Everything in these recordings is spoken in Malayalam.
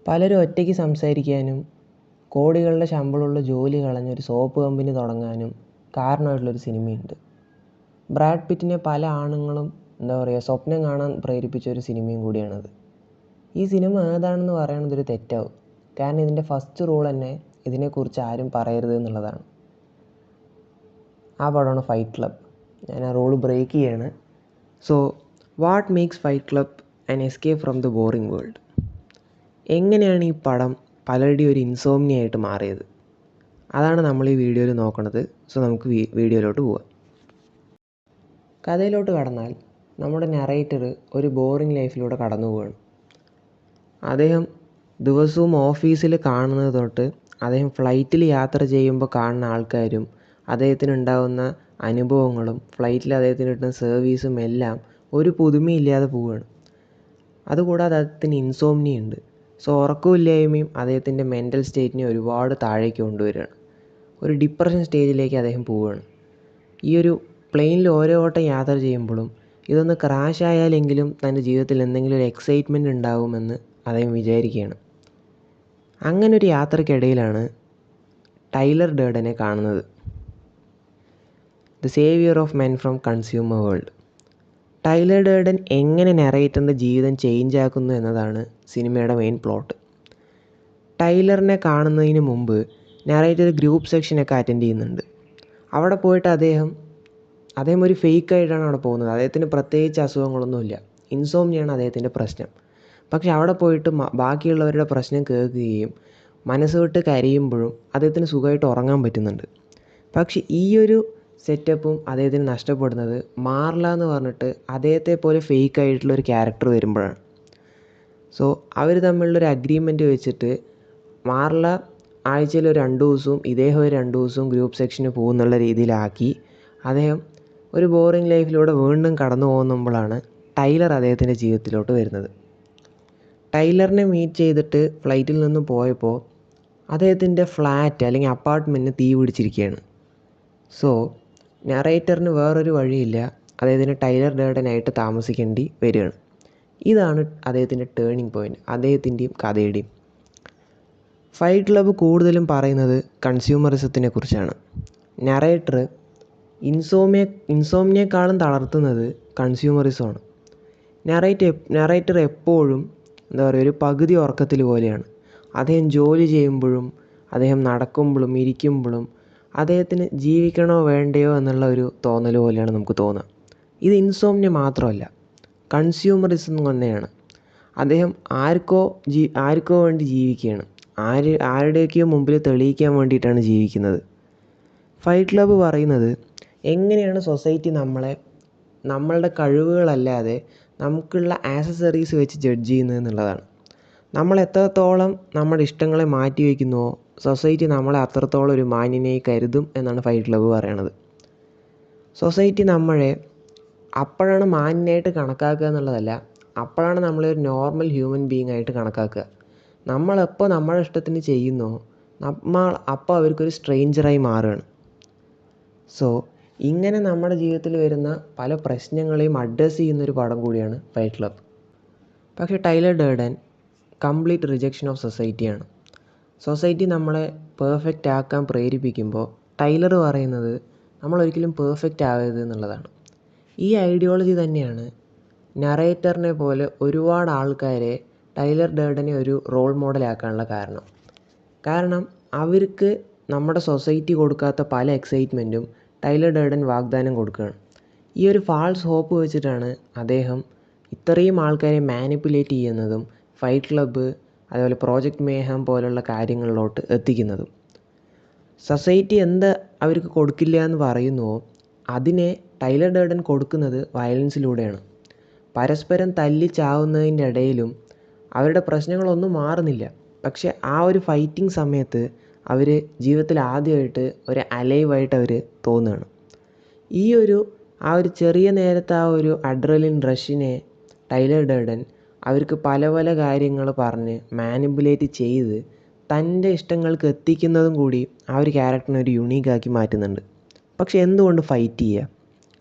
പലരും ഒറ്റയ്ക്ക് സംസാരിക്കാനും കോടികളുടെ ശമ്പളമുള്ള ജോലി കളഞ്ഞൊരു സോപ്പ് കമ്പനി തുടങ്ങാനും കാരണമായിട്ടുള്ളൊരു സിനിമയുണ്ട്. ബ്രാഡ് പിറ്റിനെ പല ആണുങ്ങളും സ്വപ്നം കാണാൻ പ്രേരിപ്പിച്ച ഒരു സിനിമയും കൂടിയാണത്. ഈ സിനിമ ഏതാണെന്ന് പറയണതൊരു തെറ്റാവും. കാരണം ഇതിൻ്റെ ഫസ്റ്റ് റൂൾ തന്നെ ഇതിനെക്കുറിച്ച് ആരും പറയരുത് എന്നുള്ളതാണ്. ആ പടമാണ് ഫൈറ്റ് ക്ലബ്. ഞാൻ ആ റൂൾ ബ്രേക്ക് ചെയ്യാണ്. So what makes fight club an escape from the boring world? എങ്ങനെയാണ് ഈ പടം പലരുടെയും ഒരു ഇൻസോംനിയായിട്ട് മാറിയത്? അതാണ് നമ്മൾ ഈ വീഡിയോയിൽ നോക്കണത്. സോ നമുക്ക് വീഡിയോയിലോട്ട് പോവാം. കഥയിലോട്ട് കടന്നാൽ നമ്മുടെ നറേറ്റർ ഒരു ബോറിംഗ് ലൈഫിലൂടെ കടന്നു പോവുകയാണ്. അദ്ദേഹം ദിവസവും ഓഫീസിൽ കാണുന്നത് തൊട്ട് അദ്ദേഹം ഫ്ലൈറ്റിൽ യാത്ര ചെയ്യുമ്പോൾ കാണുന്ന ആൾക്കാരും അദ്ദേഹത്തിനുണ്ടാകുന്ന അനുഭവങ്ങളും ഫ്ലൈറ്റിൽ അദ്ദേഹത്തിന് കിട്ടുന്ന സർവീസും എല്ലാം ഒരു പുതുമയില്ലാതെ പോവുകയാണ്. അതുകൂടാതെ അദ്ദേഹത്തിന് ഇൻസോംനിയ ഉണ്ട്. സോ ഉറക്കമില്ലായ്മയും അദ്ദേഹത്തിൻ്റെ മെൻ്റൽ സ്റ്റേറ്റിനെ ഒരുപാട് താഴേക്ക് കൊണ്ടുവരികയാണ്. ഒരു ഡിപ്രഷൻ സ്റ്റേജിലേക്ക് അദ്ദേഹം പോവുകയാണ്. ഈ ഒരു പ്ലെയിനിൽ ഓരോ വട്ടം യാത്ര ചെയ്യുമ്പോഴും ഇതൊന്ന് ക്രാഷ് ആയാലെങ്കിലും തൻ്റെ ജീവിതത്തിൽ എന്തെങ്കിലും ഒരു എക്സൈറ്റ്മെൻറ്റ് ഉണ്ടാകുമെന്ന് അദ്ദേഹം വിചാരിക്കുകയാണ്. അങ്ങനെ ഒരു യാത്രക്കിടയിലാണ് ടൈലർ ഡേർഡനെ കാണുന്നത്. The saviour of men from consumer world. Tyler Durden എങ്ങനെ നറേറ്ററിൻ്റെ ജീവിതം ചേഞ്ച് ആക്കുന്നു എന്നതാണ് സിനിമയുടെ മെയിൻ പ്ലോട്ട്. ടൈലറിനെ കാണുന്നതിന് മുമ്പ് നറേറ്റർ ഗ്രൂപ്പ് സെക്ഷനൊക്കെ അറ്റൻഡ് ചെയ്യുന്നുണ്ട്. അവിടെ പോയിട്ട് അദ്ദേഹം ഒരു ഫേക്കായിട്ടാണ് അവിടെ പോകുന്നത്. അദ്ദേഹത്തിന് പ്രത്യേകിച്ച് അസുഖങ്ങളൊന്നുമില്ല. ഇൻസോംനിയാണ് അദ്ദേഹത്തിൻ്റെ പ്രശ്നം. പക്ഷെ അവിടെ പോയിട്ട് ബാക്കിയുള്ളവരുടെ പ്രശ്നം കേൾക്കുകയും മനസ്സ് വിട്ട് കരയുമ്പോഴും അദ്ദേഹത്തിന് സുഖമായിട്ട് ഉറങ്ങാൻ പറ്റുന്നുണ്ട്. പക്ഷെ ഈ ഒരു സെറ്റപ്പും അദ്ദേഹത്തിന് നഷ്ടപ്പെടുന്നത് മാർല എന്ന് പറഞ്ഞിട്ട് അദ്ദേഹത്തെ പോലെ ഫേക്കായിട്ടുള്ളൊരു ക്യാരക്ടർ വരുമ്പോഴാണ്. സോ അവർ തമ്മിലുള്ളൊരു അഗ്രിമെൻറ്റ് വെച്ചിട്ട് മാർല ആഴ്ചയിൽ ഒരു 2 ദിവസവും ഇദ്ദേഹം ഒരു 2 ദിവസവും ഗ്രൂപ്പ് സെക്ഷന് പോകുന്നുള്ള രീതിയിലാക്കി അദ്ദേഹം ഒരു ബോറിംഗ് ലൈഫിലൂടെ വീണ്ടും കടന്നു പോകുമ്പോഴാണ് ടൈലർ അദ്ദേഹത്തിൻ്റെ ജീവിതത്തിലോട്ട് വരുന്നത്. ടൈലറിനെ മീറ്റ് ചെയ്തിട്ട് ഫ്ലൈറ്റിൽ നിന്ന് പോയപ്പോൾ അദ്ദേഹത്തിൻ്റെ ഫ്ലാറ്റ് അല്ലെങ്കിൽ അപ്പാർട്ട്മെൻറ്റിന് തീ പിടിച്ചിരിക്കുകയാണ്. സോ നറേറ്ററിന് വേറൊരു വഴിയില്ല, അദ്ദേഹത്തിന് ടൈലർ ഡേർഡനായിട്ട് താമസിക്കേണ്ടി വരികയാണ്. ഇതാണ് അദ്ദേഹത്തിൻ്റെ ടേണിംഗ് പോയിൻ്റ്, അദ്ദേഹത്തിൻ്റെയും കഥയുടെയും. ഫൈറ്റ് ക്ലബ്ബ് കൂടുതലും പറയുന്നത് കൺസ്യൂമറിസത്തിനെ കുറിച്ചാണ്. നറേറ്റർ ഇൻസോംനിയേക്കാളും തളർത്തുന്നത് കൺസ്യൂമറിസമാണ്. നറേറ്റർ എപ്പോഴും ഒരു പകുതി ഉറക്കത്തിൽ പോലെയാണ്. അദ്ദേഹം ജോലി ചെയ്യുമ്പോഴും അദ്ദേഹം നടക്കുമ്പോഴും ഇരിക്കുമ്പോഴും അദ്ദേഹത്തിന് ജീവിക്കണോ വേണ്ടയോ എന്നുള്ള ഒരു തോന്നൽ പോലെയാണ് നമുക്ക് തോന്നുക. ഇത് ഇൻസോംനിയ മാത്രമല്ല, കൺസ്യൂമറിസം തന്നെയാണ്. അദ്ദേഹം ആർക്കോ വേണ്ടി ജീവിക്കുകയാണ്. ആരുടെയൊക്കെയോ മുമ്പിൽ തെളിയിക്കാൻ വേണ്ടിയിട്ടാണ് ജീവിക്കുന്നത്. ഫൈറ്റ് ക്ലബ്ബ് പറയുന്നത് എങ്ങനെയാണ് സൊസൈറ്റി നമ്മളുടെ കഴിവുകളല്ലാതെ നമുക്കുള്ള ആക്സസറീസ് വെച്ച് ജഡ്ജ് ചെയ്യുന്നത് എന്നുള്ളതാണ്. നമ്മൾ എത്രത്തോളം നമ്മുടെ ഇഷ്ടങ്ങളെ മാറ്റി വയ്ക്കുന്നുവോ സൊസൈറ്റി നമ്മളെ അത്രത്തോളം ഒരു മാന്യനായി കരുതും എന്നാണ് ഫൈറ്റ് ക്ലബ്ബ് പറയണത്. സൊസൈറ്റി നമ്മളെ അപ്പോഴാണ് മാന്യനായിട്ട് കണക്കാക്കുക എന്നുള്ളതല്ല, അപ്പോഴാണ് നമ്മളെ ഒരു നോർമൽ ഹ്യൂമൻ ബീയിങ് ആയിട്ട് കണക്കാക്കുക. നമ്മളെപ്പോൾ നമ്മുടെ ഇഷ്ടത്തിന് ചെയ്യുന്നോ അപ്പോൾ അവർക്കൊരു സ്ട്രേഞ്ചറായി മാറുകയാണ്. സോ ഇങ്ങനെ നമ്മുടെ ജീവിതത്തിൽ വരുന്ന പല പ്രശ്നങ്ങളെയും അഡ്രസ്സ് ചെയ്യുന്നൊരു പടം കൂടിയാണ് ഫൈറ്റ് ക്ലബ്ബ്. പക്ഷേ Tyler Durden complete rejection of സൊസൈറ്റിയാണ്. സൊസൈറ്റി നമ്മളെ പെർഫെക്റ്റ് ആക്കാൻ പ്രേരിപ്പിക്കുമ്പോൾ ടൈലർ പറയുന്നത് നമ്മളൊരിക്കലും പെർഫെക്റ്റ് ആകരുത് എന്നുള്ളതാണ്. ഈ ഐഡിയോളജി തന്നെയാണ് നറേറ്ററിനെ പോലെ ഒരുപാട് ആൾക്കാരെ ടൈലർ ഡേർഡനെ ഒരു റോൾ മോഡലാക്കാനുള്ള കാരണം അവർക്ക് നമ്മുടെ സൊസൈറ്റി കൊടുക്കാത്ത പല എക്സൈറ്റ്മെൻറ്റും ടൈലർ ഡേർഡൻ വാഗ്ദാനം കൊടുക്കുകയാണ്. ഈ ഒരു ഫാൾസ് ഹോപ്പ് വെച്ചിട്ടാണ് അദ്ദേഹം ഇത്രയും ആൾക്കാരെ മാനിപ്പുലേറ്റ് ചെയ്യുന്നതും ഫൈറ്റ് ക്ലബ്ബ് അതുപോലെ പ്രോജക്റ്റ് മേഹം പോലുള്ള കാര്യങ്ങളിലോട്ട് എത്തിക്കുന്നതും. സൊസൈറ്റി അവർക്ക് കൊടുക്കില്ല എന്ന് പറയുന്നുവോ അതിനെ ടൈലർ ഡേർഡൻ കൊടുക്കുന്നത് വയലൻസിലൂടെയാണ്. പരസ്പരം തല്ലി ചാവുന്നതിൻ്റെ ഇടയിലും അവരുടെ പ്രശ്നങ്ങളൊന്നും മാറുന്നില്ല. പക്ഷെ ആ ഒരു ഫൈറ്റിംഗ് സമയത്ത് അവർ ജീവിതത്തിൽ ആദ്യമായിട്ട് ഒരു അലൈവായിട്ട് അവർ തോന്നുകയാണ്. ആ ഒരു ചെറിയ നേരത്തെ ആ ഒരു അഡ്രലിൻ റഷിനെ ടൈലർ ഡേർഡൻ അവർക്ക് പല പല കാര്യങ്ങൾ പറഞ്ഞ് മാനിപ്പുലേറ്റ് ചെയ്ത് തൻ്റെ ഇഷ്ടങ്ങൾക്ക് എത്തിക്കുന്നതും കൂടി ആ ഒരു ക്യാരക്ടറിനെ ഒരു യുണീക്കാക്കി മാറ്റുന്നുണ്ട്. പക്ഷെ എന്തുകൊണ്ട് ഫൈറ്റ് ചെയ്യുക?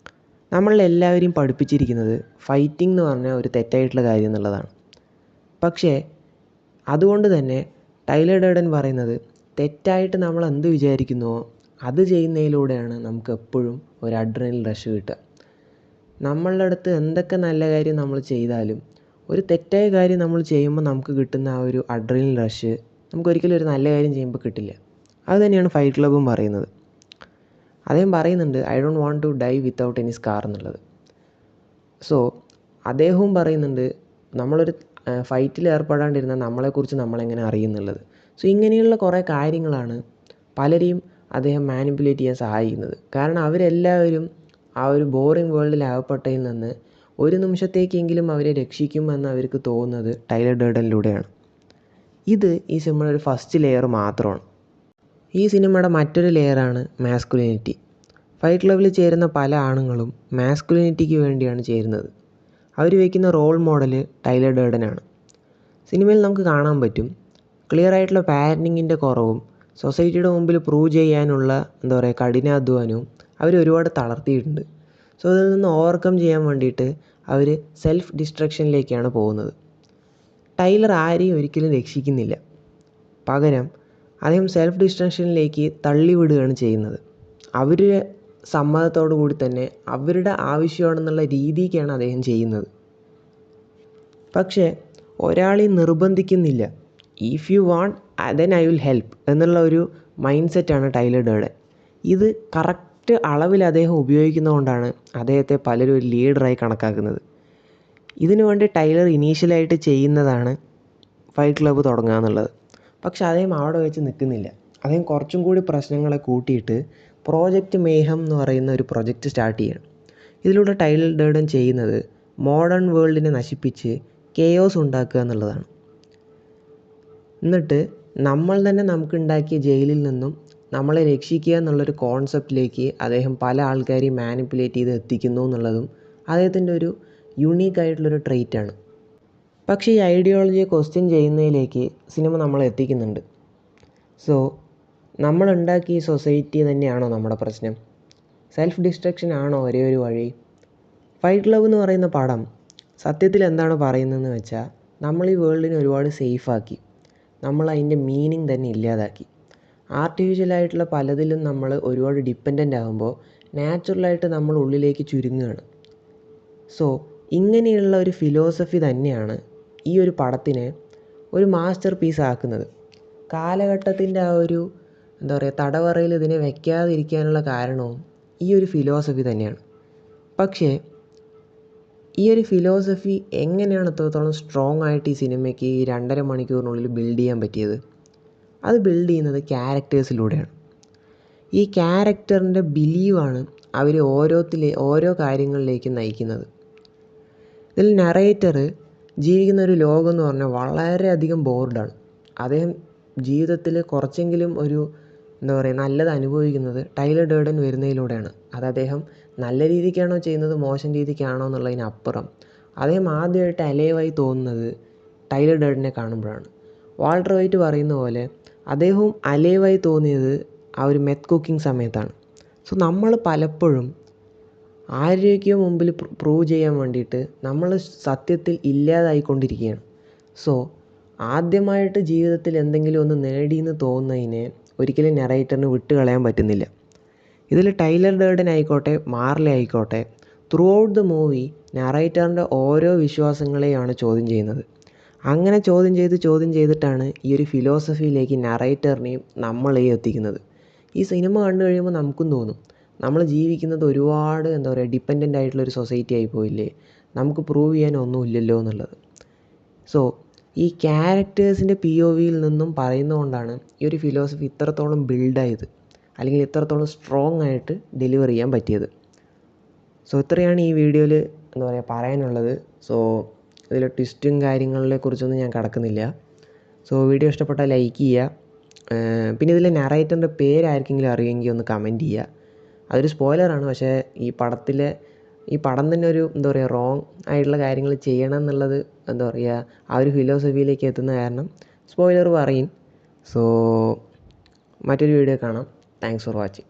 നമ്മളെല്ലാവരെയും പഠിപ്പിച്ചിരിക്കുന്നത് ഫൈറ്റിംഗ് എന്ന് പറഞ്ഞാൽ ഒരു തെറ്റായിട്ടുള്ള കാര്യം എന്നുള്ളതാണ്. പക്ഷേ അതുകൊണ്ട് തന്നെ ടൈലർ ഡേർഡൻ പറയുന്നത് തെറ്റായിട്ട് നമ്മൾ എന്ത് വിചാരിക്കുന്നുവോ അത് ചെയ്യുന്നതിലൂടെയാണ് നമുക്ക് എപ്പോഴും ഒരു അഡ്രിനൽ റഷ് കിട്ടുക. നമ്മളുടെ അടുത്ത് എന്തൊക്കെ നല്ല കാര്യം നമ്മൾ ചെയ്താലും ഒരു തെറ്റായ കാര്യം നമ്മൾ ചെയ്യുമ്പോൾ നമുക്ക് കിട്ടുന്ന ആ ഒരു അഡ്രിനൽ റഷ് നമുക്കൊരിക്കലും ഒരു നല്ല കാര്യം ചെയ്യുമ്പോൾ കിട്ടില്ല. അത് തന്നെയാണ് ഫൈറ്റ് ക്ലബ്ബും പറയുന്നത്. അദ്ദേഹം പറയുന്നുണ്ട് I don't want to die without any scar എന്നുള്ളത്. സോ അദ്ദേഹവും പറയുന്നുണ്ട് നമ്മളൊരു ഫൈറ്റിൽ ഏർപ്പെടാണ്ടിരുന്ന നമ്മളെക്കുറിച്ച് നമ്മളെങ്ങനെ അറിയുന്നുള്ളത്. സോ ഇങ്ങനെയുള്ള കുറേ കാര്യങ്ങളാണ് പലരെയും അദ്ദേഹം മാനിപ്പുലേറ്റ് ചെയ്യാൻ സഹായിക്കുന്നത്. കാരണം അവരെല്ലാവരും ആ ഒരു ബോറിംഗ് വേൾഡിൽ അകപ്പെട്ടതിൽ നിന്ന് ഒരു നിമിഷത്തേക്കെങ്കിലും അവരെ രക്ഷിക്കുമെന്ന് അവർക്ക് തോന്നുന്നത് ടൈലർ ഡേർഡനിലൂടെയാണ്. ഇത് ഈ സിനിമയുടെ ഒരു ഫസ്റ്റ് ലെയർ മാത്രമാണ്. ഈ സിനിമയുടെ മറ്റൊരു ലെയറാണ് മാസ്കുലിനിറ്റി. ഫൈറ്റ് ക്ലബ്ബിൽ ചേരുന്ന പല ആണുങ്ങളും മാസ്കുലിനിറ്റിക്ക് വേണ്ടിയാണ് ചേരുന്നത്. അവർ വയ്ക്കുന്ന റോൾ മോഡൽ ടൈലർ ഡേർഡനാണ്. സിനിമയിൽ നമുക്ക് കാണാൻ പറ്റും ക്ലിയർ ആയിട്ടുള്ള പാരൻറ്റിങ്ങിൻ്റെ കുറവും സൊസൈറ്റിയുടെ മുമ്പിൽ പ്രൂവ് ചെയ്യാനുള്ള കഠിനാധ്വാനവും അവർ ഒരുപാട് തളർത്തിയിട്ടുണ്ട്. സോ അതിൽ നിന്ന് ഓവർകം ചെയ്യാൻ വേണ്ടിയിട്ട് അവർ സെൽഫ് ഡിസ്ട്രക്ഷനിലേക്കാണ് പോകുന്നത്. ടൈലർ ആരെയും ഒരിക്കലും രക്ഷിക്കുന്നില്ല. പകരം അദ്ദേഹം സെൽഫ് ഡിസ്ട്രക്ഷനിലേക്ക് തള്ളിവിടുകയാണ് ചെയ്യുന്നത്. അവരുടെ സമ്മതത്തോടു കൂടി തന്നെ അവരുടെ ആവശ്യമാണെന്നുള്ള രീതിക്കാണ് അദ്ദേഹം ചെയ്യുന്നത്. പക്ഷേ ഒരാളെയും നിർബന്ധിക്കുന്നില്ല. If you want then I will help എന്നുള്ള ഒരു മൈൻഡ് സെറ്റാണ് ടൈലർ ഡേർഡൻ. ഇത് കറക്റ്റ് അളവിൽ അദ്ദേഹം ഉപയോഗിക്കുന്നതുകൊണ്ടാണ് അദ്ദേഹത്തെ പലരും ഒരു ലീഡറായി കണക്കാക്കുന്നത്. ഇതിനു വേണ്ടി ടൈലർ ഇനീഷ്യലായിട്ട് ചെയ്യുന്നതാണ് ഫൈറ്റ് ക്ലബ്ബ് തുടങ്ങുക എന്നുള്ളത്. പക്ഷെ അദ്ദേഹം അവിടെ വെച്ച് നിൽക്കുന്നില്ല. അദ്ദേഹം കുറച്ചും കൂടി പ്രശ്നങ്ങളെ കൂട്ടിയിട്ട് പ്രോജക്റ്റ് മേഹം എന്ന് പറയുന്ന ഒരു പ്രൊജക്റ്റ് സ്റ്റാർട്ട് ചെയ്യണം. ഇതിലൂടെ ടൈലർ ഡേർഡൻ ചെയ്യുന്നത് മോഡേൺ വേൾഡിനെ നശിപ്പിച്ച് കെയോസ് ഉണ്ടാക്കുക എന്നുള്ളതാണ്. എന്നിട്ട് നമ്മൾ തന്നെ നമുക്കുണ്ടാക്കിയ ജയിലിൽ നിന്നും നമ്മളെ രക്ഷിക്കുക എന്നുള്ളൊരു കോൺസെപ്റ്റിലേക്ക് അദ്ദേഹം പല ആൾക്കാരെയും മാനിപ്പുലേറ്റ് ചെയ്ത് എത്തിക്കുന്നു എന്നുള്ളതും അദ്ദേഹത്തിൻ്റെ ഒരു യുണീക്കായിട്ടുള്ളൊരു ട്രെയ്റ്റാണ്. പക്ഷേ ഈ ഐഡിയോളജിയെ ക്വസ്റ്റ്യൻ ചെയ്യുന്നതിലേക്ക് സിനിമ നമ്മളെ എത്തിക്കുന്നുണ്ട്. സോ നമ്മളുണ്ടാക്കിയ ഈ സൊസൈറ്റി തന്നെയാണോ നമ്മുടെ പ്രശ്നം? സെൽഫ് ഡിസ്ട്രക്ഷൻ ആണോ ഒരേ ഒരു വഴി? ഫൈറ്റ് ക്ലബ്ബ് എന്ന് പറയുന്ന പടം സത്യത്തിൽ എന്താണ് പറയുന്നതെന്ന് വെച്ചാൽ നമ്മൾ ഈ വേൾഡിനെ ഒരുപാട് സേഫാക്കി, നമ്മൾ അതിൻ്റെ മീനിങ് തന്നെ ഇല്ലാതാക്കി. ആർട്ടിഫിഷ്യലായിട്ടുള്ള പലതിലും നമ്മൾ ഒരുപാട് ഡിപ്പെൻഡൻ്റ് ആകുമ്പോൾ നാച്ചുറലായിട്ട് നമ്മൾ ഉള്ളിലേക്ക് ചുരുങ്ങുകയാണ്. സോ ഇങ്ങനെയുള്ള ഒരു ഫിലോസഫി തന്നെയാണ് ഈ ഒരു പടത്തിനെ ഒരു മാസ്റ്റർ പീസ് ആക്കുന്നത്. കാലഘട്ടത്തിൻ്റെ ആ ഒരു തടവറയിൽ ഇതിനെ വയ്ക്കാതിരിക്കാനുള്ള കാരണവും ഈ ഒരു ഫിലോസഫി തന്നെയാണ്. പക്ഷേ ഈ ഒരു ഫിലോസഫി എങ്ങനെയാണ് എത്രത്തോളം സ്ട്രോങ് ആയിട്ട് ഈ സിനിമയ്ക്ക് ഈ 2.5 മണിക്കൂറിനുള്ളിൽ ബിൽഡ് ചെയ്യാൻ പറ്റിയത്? അത് ബിൽഡ് ചെയ്യുന്നത് ക്യാരക്ടേഴ്സിലൂടെയാണ്. ഈ ക്യാരക്ടറിൻ്റെ ബിലീവാണ് അവർ ഓരോ കാര്യങ്ങളിലേക്ക് നയിക്കുന്നത്. ഇതിൽ നറേറ്റർ ജീവിക്കുന്ന ഒരു ലോകം എന്ന് പറഞ്ഞാൽ വളരെയധികം ബോർഡാണ്. അദ്ദേഹം ജീവിതത്തിൽ കുറച്ചെങ്കിലും ഒരു നല്ലത് അനുഭവിക്കുന്നത് ടൈലർ ഡേർഡൻ വരുന്നതിലൂടെയാണ്. അത് അദ്ദേഹം നല്ല രീതിക്കാണോ ചെയ്യുന്നത് മോശം രീതിക്കാണോ എന്നുള്ളതിനപ്പുറം അദ്ദേഹം ആദ്യമായിട്ട് അലേവായി തോന്നുന്നത് ടൈലർ ഡേർഡനെ കാണുമ്പോഴാണ്. വാൾട്ടർ വൈറ്റ് പറയുന്ന പോലെ അദ്ദേഹവും അലേവായി തോന്നിയത് ആ ഒരു മെത്ത് കുക്കിംഗ് സമയത്താണ്. സോ നമ്മൾ പലപ്പോഴും ആരുടെയൊക്കെയോ മുമ്പിൽ പ്രൂവ് ചെയ്യാൻ വേണ്ടിയിട്ട് നമ്മൾ സത്യത്തിൽ ഇല്ലാതായിക്കൊണ്ടിരിക്കുകയാണ്. സോ ആദ്യമായിട്ട് ജീവിതത്തിൽ എന്തെങ്കിലും ഒന്ന് നേടിയെന്ന് തോന്നുന്നതിനെ ഒരിക്കലും നറേറ്ററിന് വിട്ട് കളയാൻ പറ്റുന്നില്ല. ഇതിൽ ടൈലർ ഡേർഡൻ ആയിക്കോട്ടെ മാർലി ആയിക്കോട്ടെ ത്രൂ ഔട്ട് ദ മൂവി നറേറ്ററിൻ്റെ ഓരോ വിശ്വാസങ്ങളെയാണ് ചോദ്യം ചെയ്യുന്നത്. അങ്ങനെ ചോദ്യം ചെയ്തിട്ടാണ് ഈ ഒരു ഫിലോസഫിയിലേക്ക് നറേറ്ററിനെയും നമ്മളെയും എത്തിക്കുന്നത്. ഈ സിനിമ കണ്ടു കഴിയുമ്പോൾ നമുക്കും തോന്നും നമ്മൾ ജീവിക്കുന്നത് ഒരുപാട് ഡിപ്പെൻഡൻ്റ് ആയിട്ടുള്ളൊരു സൊസൈറ്റി ആയി പോയില്ലേ, നമുക്ക് പ്രൂവ് ചെയ്യാൻ ഒന്നുമില്ലല്ലോ എന്നുള്ളത്. സോ ഈ ക്യാരക്ടേഴ്സിൻ്റെ POVയിൽ നിന്നും പറയുന്നതുകൊണ്ടാണ് ഈ ഒരു ഫിലോസഫി ഇത്രത്തോളം ബിൽഡായത്, അല്ലെങ്കിൽ ഇത്രത്തോളം സ്ട്രോങ് ആയിട്ട് ഡെലിവർ ചെയ്യാൻ പറ്റിയത്. സോ ഇത്രയാണ് ഈ വീഡിയോയിൽ പറയാനുള്ളത്. സോ ഇതിലെ ട്വിസ്റ്റും കാര്യങ്ങളെ കുറിച്ചൊന്നും ഞാൻ കടക്കുന്നില്ല. സോ വീഡിയോ ഇഷ്ടപ്പെട്ടാൽ ലൈക്ക് ചെയ്യുക. പിന്നെ ഇതിലെ നറേറ്ററിൻ്റെ പേരാർക്കെങ്കിലും അറിയുമെങ്കിൽ ഒന്ന് കമൻറ്റ് ചെയ്യുക. അതൊരു സ്പോയിലറാണ്, പക്ഷേ ഈ പടം തന്നെ ഒരു റോങ് ആയിട്ടുള്ള കാര്യങ്ങൾ ചെയ്യണം എന്നുള്ളത് ആ ഒരു ഫിലോസഫിയിലേക്ക് എത്തുന്ന കാരണം സ്പോയിലർ പറയും. സോ മറ്റൊരു വീഡിയോ കാണാം. Thanks for watching.